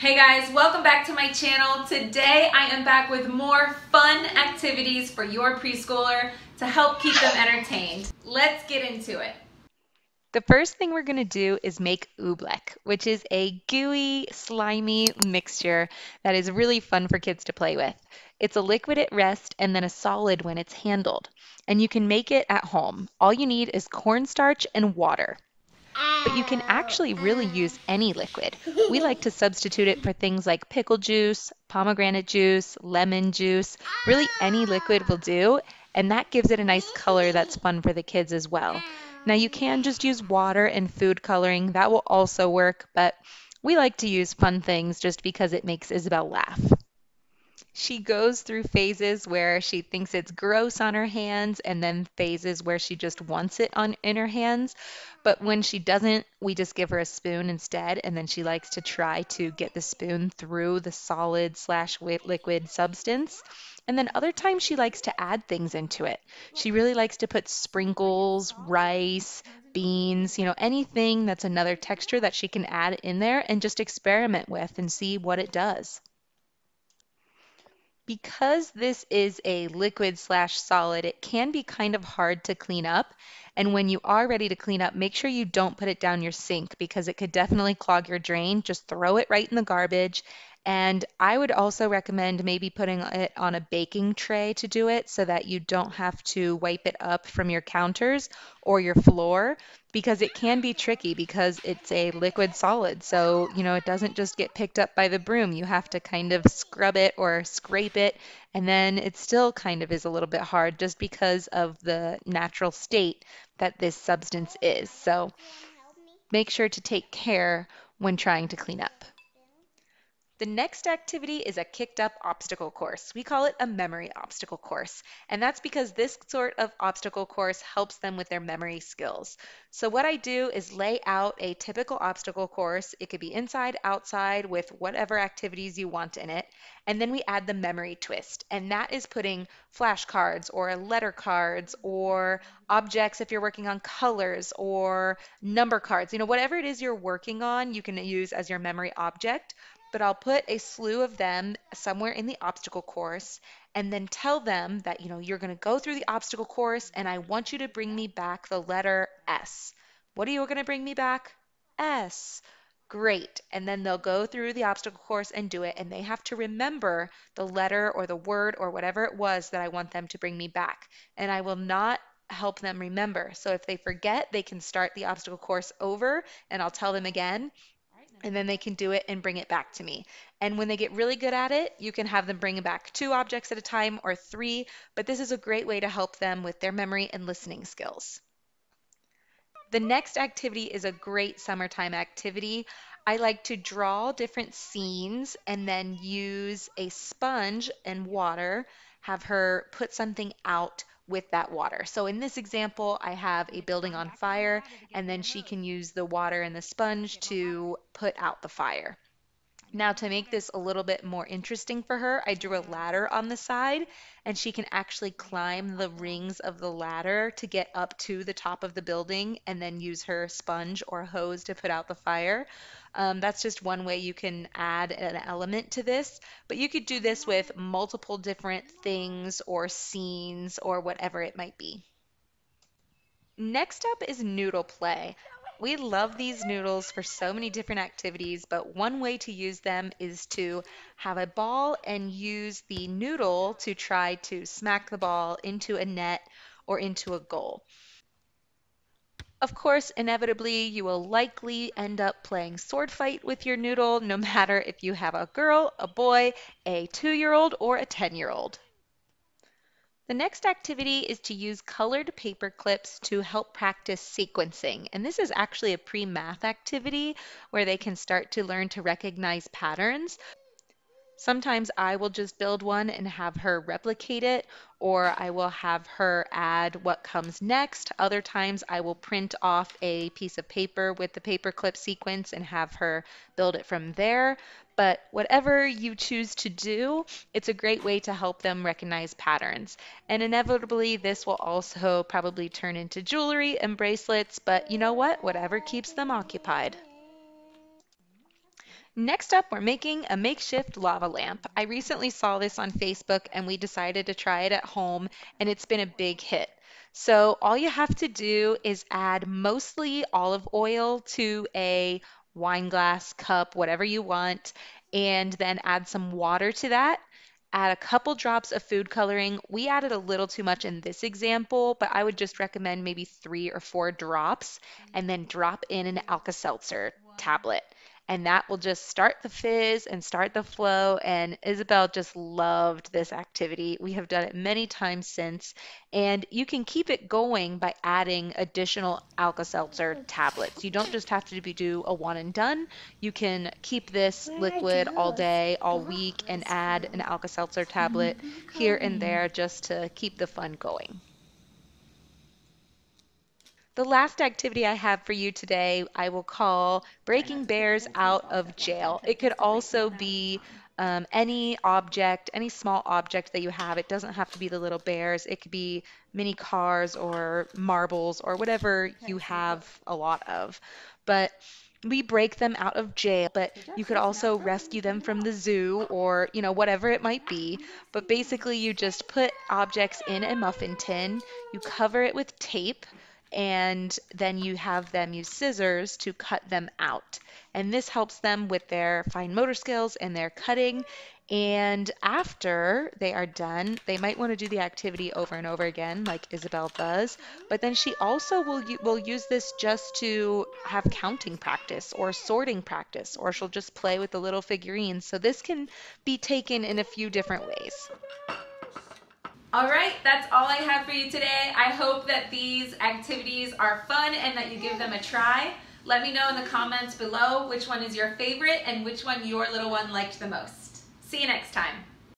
Hey guys, welcome back to my channel. Today I am back with more fun activities for your preschooler to help keep them entertained. Let's get into it. The first thing we're going to do is make oobleck, which is a gooey, slimy mixture that is really fun for kids to play with. It's a liquid at rest and then a solid when it's handled. And you can make it at home. All you need is cornstarch and water. But you can actually really use any liquid. We like to substitute it for things like pickle juice, pomegranate juice, lemon juice. Really, any liquid will do, and that gives it a nice color that's fun for the kids as well. Now, you can just use water and food coloring. That will also work, but we like to use fun things just because it makes Isabel laugh. She goes through phases where she thinks it's gross on her hands and then phases where she just wants it on in her hands. But when she doesn't, we just give her a spoon instead, and then she likes to try to get the spoon through the solid slash liquid substance. And then other times she likes to add things into it. She really likes to put sprinkles, rice, beans, anything that's another texture that she can add in there and just experiment with and see what it does. Because this is a liquid slash solid, it can be kind of hard to clean up. And when you are ready to clean up, make sure you don't put it down your sink because it could definitely clog your drain. Just throw it right in the garbage. And I would also recommend maybe putting it on a baking tray to do it so that you don't have to wipe it up from your counters or your floor because it can be tricky because it's a liquid solid. So, it doesn't just get picked up by the broom. You have to kind of scrub it or scrape it, and then it still kind of is a little bit hard just because of the natural state that this substance is. So, make sure to take care when trying to clean up. The next activity is a kicked up obstacle course. We call it a memory obstacle course, and that's because this sort of obstacle course helps them with their memory skills. So what I do is lay out a typical obstacle course. It could be inside, outside, with whatever activities you want in it, and then we add the memory twist, and that is putting flashcards or letter cards or objects if you're working on colors or number cards. Whatever it is you're working on, you can use as your memory object, but I'll put a slew of them somewhere in the obstacle course and then tell them that, you're going to go through the obstacle course and I want you to bring me back the letter S. What are you going to bring me back? S. Great. And then they'll go through the obstacle course and do it, and they have to remember the letter or the word or whatever it was that I want them to bring me back. And I will not help them remember. So if they forget, they can start the obstacle course over and I'll tell them again, and then they can do it and bring it back to me. And when they get really good at it, you can have them bring back 2 objects at a time or 3, but this is a great way to help them with their memory and listening skills. The next activity is a great summertime activity. I like to draw different scenes and then use a sponge and water, have her put something out with that water. So in this example, I have a building on fire, and then she can use the water and the sponge to put out the fire. Now, to make this a little bit more interesting for her, I drew a ladder on the side, and she can actually climb the rings of the ladder to get up to the top of the building and then use her sponge or hose to put out the fire. That's just one way you can add an element to this, but you could do this with multiple different things or scenes or whatever it might be. Next up is noodle play. We love these noodles for so many different activities, but one way to use them is to have a ball and use the noodle to try to smack the ball into a net or into a goal. Of course, inevitably, you will likely end up playing sword fight with your noodle, no matter if you have a girl, a boy, a 2-year-old, or a 10-year-old. The next activity is to use colored paper clips to help practice sequencing. And this is actually a pre-math activity where they can start to learn to recognize patterns. Sometimes I will just build one and have her replicate it, or I will have her add what comes next. Other times I will print off a piece of paper with the paperclip sequence and have her build it from there. But whatever you choose to do, it's a great way to help them recognize patterns. And inevitably, this will also probably turn into jewelry and bracelets, but you know what? Whatever keeps them occupied. Next up, we're making a makeshift lava lamp. I recently saw this on Facebook and we decided to try it at home, and it's been a big hit. So all you have to do is add mostly olive oil to a wine glass, cup, whatever you want, and then add some water to that. Add a couple drops of food coloring. We added a little too much in this example, but I would just recommend maybe 3 or 4 drops, and then drop in an Alka-Seltzer tablet, and that will just start the fizz and start the flow. And Isabel just loved this activity. We have done it many times since, and you can keep it going by adding additional Alka-Seltzer tablets. You don't just have to do a one and done. You can keep this liquid all day, all week, and add an Alka-Seltzer tablet here and there just to keep the fun going. The last activity I have for you today, I will call Breaking Bears Out of Jail. It could also be any object, any small object that you have. It doesn't have to be the little bears. It could be mini cars or marbles or whatever you have a lot of. But we break them out of jail, but you could also rescue them from the zoo or, whatever it might be. But basically, you just put objects in a muffin tin, you cover it with tape, and then you have them use scissors to cut them out. And this helps them with their fine motor skills and their cutting. And after they are done, they might want to do the activity over and over again, like Isabel does. But then she also will use this just to have counting practice or sorting practice, or she'll just play with the little figurines. So this can be taken in a few different ways. All right, that's all I have for you today. I hope that these activities are fun and that you give them a try. Let me know in the comments below which one is your favorite and which one your little one liked the most. See you next time.